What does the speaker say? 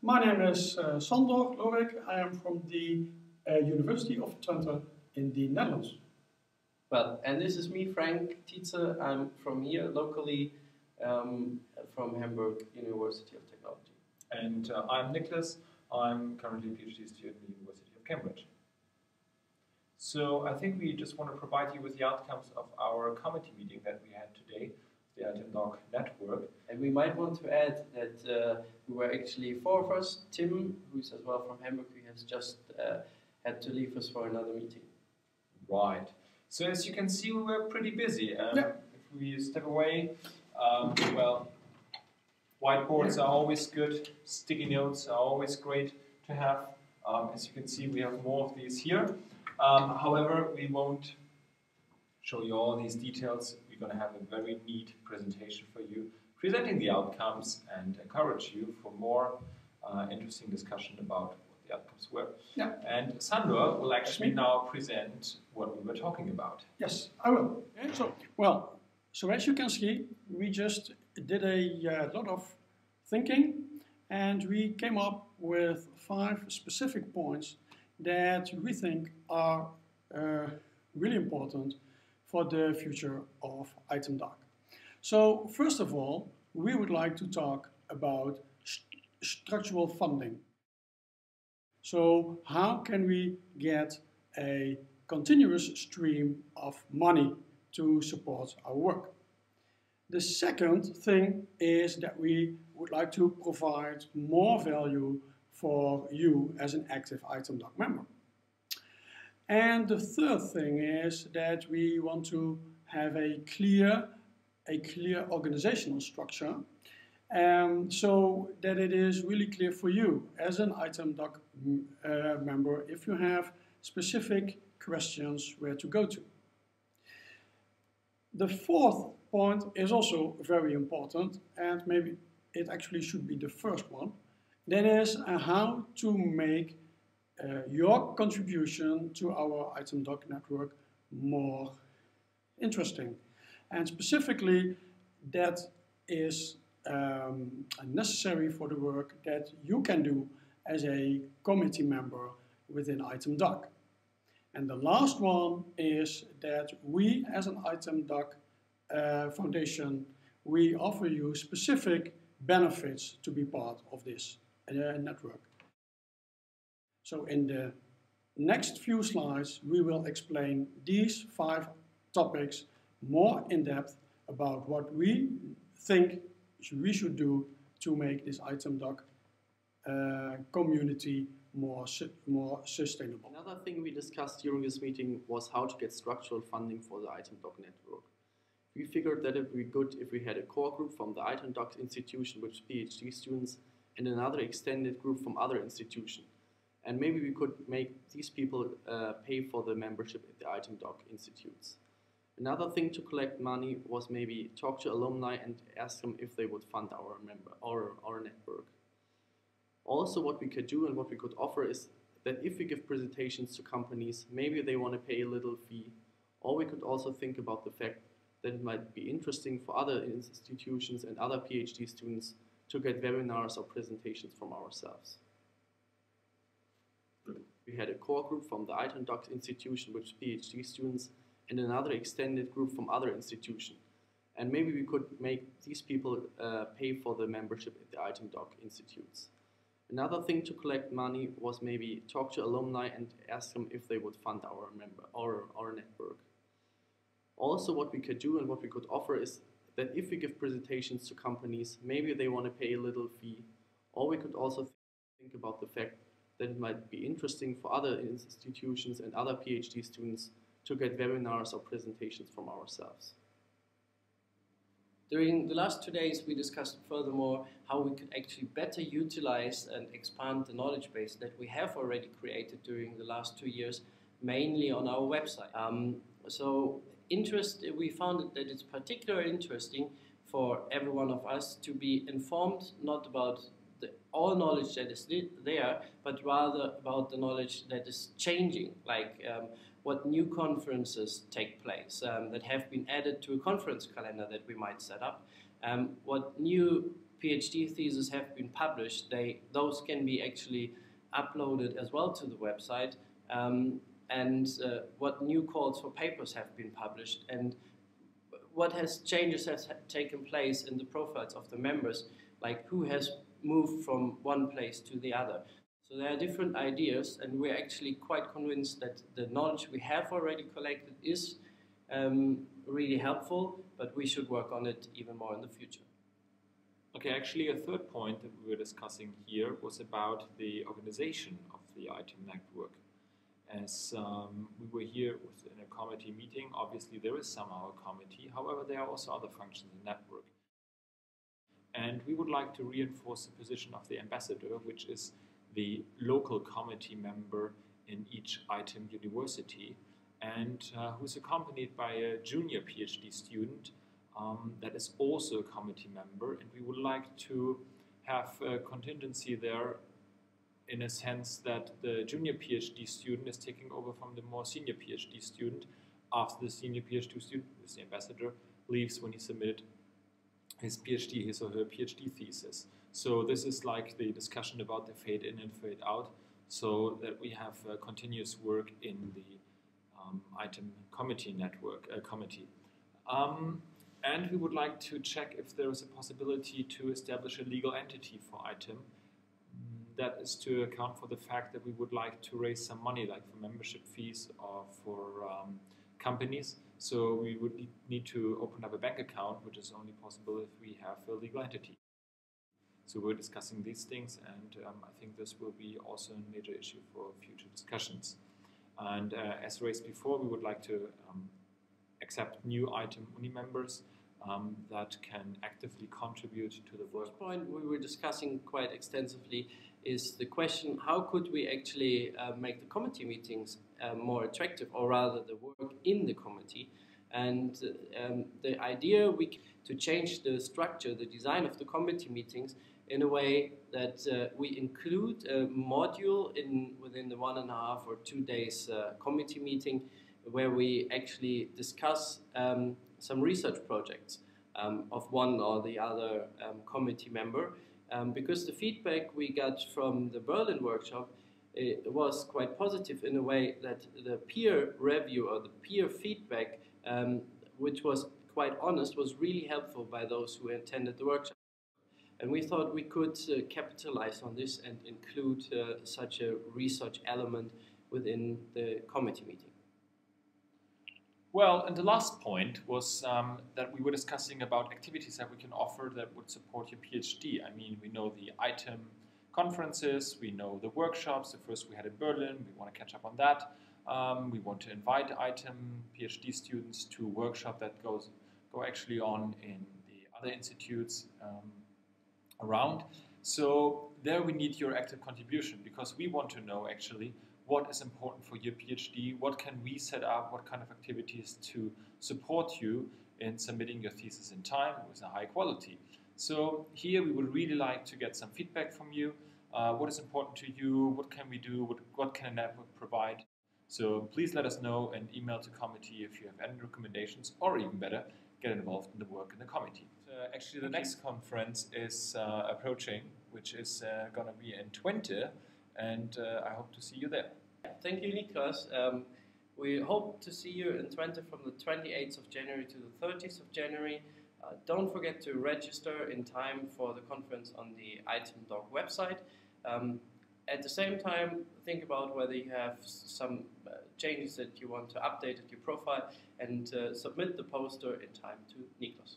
My name is Sander Lorik. I am from the University of Twente in the Netherlands. Well, and this is me, Frank Tietze. I'm from here locally, from Hamburg University of Technology. And I'm Nicholas. I'm currently a PhD student at the University of Cambridge. So I think we just want to provide you with the outcomes of our committee meeting that we had today, the EITIM Doc network. And we might want to add that we were actually four of us. Tim, who's as well from Hamburg, he has just had to leave us for another meeting. Right. So as you can see, we were pretty busy. Yeah. If we step away, well, whiteboards are always good. Sticky notes are always great to have. As you can see, we have more of these here. However, we won't show you all these details. We're going to have a very neat presentation for you, presenting the outcomes and encourage you for more interesting discussion about what the outcomes were. Yeah. And Sandra will actually now present what we were talking about. Yes, I will. Okay. So as you can see, we just did a lot of thinking, and we came up with 5 specific points that we think are really important for the future of EITIM Doc. So first of all, we would like to talk about structural funding. So how can we get a continuous stream of money to support our work? The second thing is that we would like to provide more value for you as an active EITIM Doc member. And the third thing is that we want to have a clear organizational structure, so that it is really clear for you as an EITIM Doc member if you have specific questions where to go to. The fourth point is also very important, and maybe it actually should be the first one. That is how to make your contribution to our EITIM Doc network more interesting. And specifically, that is necessary for the work that you can do as a committee member within EITIM Doc. And the last one is that we, as an EITIM Doc foundation, we offer you specific benefits to be part of this network. So in the next few slides, we will explain these 5 topics more in depth about what we think we should do to make this EITIM Doc community more sustainable. Another thing we discussed during this meeting was how to get structural funding for the EITIM Doc network. We figured that it would be good if we had a core group from the EITIM Doc institution with PhD students and another extended group from other institutions. And maybe we could make these people pay for the membership at the EITIM Doc institutes. Another thing to collect money was maybe talk to alumni and ask them if they would fund our network. Also, what we could do and what we could offer is that if we give presentations to companies, maybe they want to pay a little fee, or we could also think about the fact that it might be interesting for other institutions and other PhD students to get webinars or presentations from ourselves. We had a core group from the EITIM Doc institution with PhD students and another extended group from other institutions. And maybe we could make these people pay for the membership at the EITIM Doc institutes. Another thing to collect money was maybe talk to alumni and ask them if they would fund our network. Also, what we could do and what we could offer is that if we give presentations to companies, maybe they want to pay a little fee, or we could also think about the fact that it might be interesting for other institutions and other PhD students to get webinars or presentations from ourselves. During the last 2 days, we discussed furthermore how we could actually better utilize and expand the knowledge base that we have already created during the last 2 years, mainly on our website. We found that it's particularly interesting for every one of us to be informed not about all knowledge that is there, but rather about the knowledge that is changing, like what new conferences take place that have been added to a conference calendar that we might set up, what new PhD theses have been published, those can be actually uploaded as well to the website, and what new calls for papers have been published, and what changes have taken place in the profiles of the members, like who has moved from one place to the other. So there are different ideas, and we're actually quite convinced that the knowledge we have already collected is really helpful, but we should work on it even more in the future. Okay, actually a third point that we were discussing here was about the organization of the EITIM network. As we were here in a committee meeting, obviously there is somehow a committee, however there are also other functions in the network. And we would like to reinforce the position of the ambassador, which is the local committee member in each EITIM university, and who is accompanied by a junior PhD student that is also a committee member, and we would like to have a contingency there in a sense that the junior PhD student is taking over from the more senior PhD student after the senior PhD student, the ambassador, leaves when he submitted his PhD, his or her PhD thesis. So this is like the discussion about the fade in and fade out, so that we have continuous work in the EITIM committee network committee. And we would like to check if there is a possibility to establish a legal entity for EITIM. That is to account for the fact that we would like to raise some money, like for membership fees or for companies. So we would need to open up a bank account, which is only possible if we have a legal entity. So we're discussing these things, and I think this will be also a major issue for future discussions. And as raised before, we would like to accept new EITIM Uni members that can actively contribute to the work. The first point we were discussing quite extensively is the question, how could we actually make the committee meetings more attractive, or rather the work in the committee. And the idea to change the structure, the design of the committee meetings in a way that we include a module within the 1.5 or 2 days committee meeting, where we actually discuss some research projects of one or the other committee member, because the feedback we got from the Berlin workshop was quite positive in a way that the peer review or the peer feedback, which was quite honest, was really helpful by those who attended the workshop. And we thought we could capitalize on this and include such a research element within the committee meeting. Well, and the last point was that we were discussing about activities that we can offer that would support your PhD. I mean, we know the EITIM conferences, we know the workshops. The first we had in Berlin, we want to catch up on that. We want to invite EITIM PhD students to a workshop that go actually on in the other institutes around. So there we need your active contribution, because we want to know actually what is important for your PhD, what can we set up, what kind of activities to support you in submitting your thesis in time with a high quality. So here we would really like to get some feedback from you. What is important to you, what can we do, what can a network provide? So please let us know and email to committee if you have any recommendations, or even better, get involved in the work in the committee. Actually, the next conference is approaching, which is going to be in Twente, and I hope to see you there. Thank you, Niklas. We hope to see you in Twente from the 28th of January to the 30th of January. Don't forget to register in time for the conference on the EITIM.doc website. At the same time, think about whether you have some changes that you want to update at your profile, and submit the poster in time to Niklas.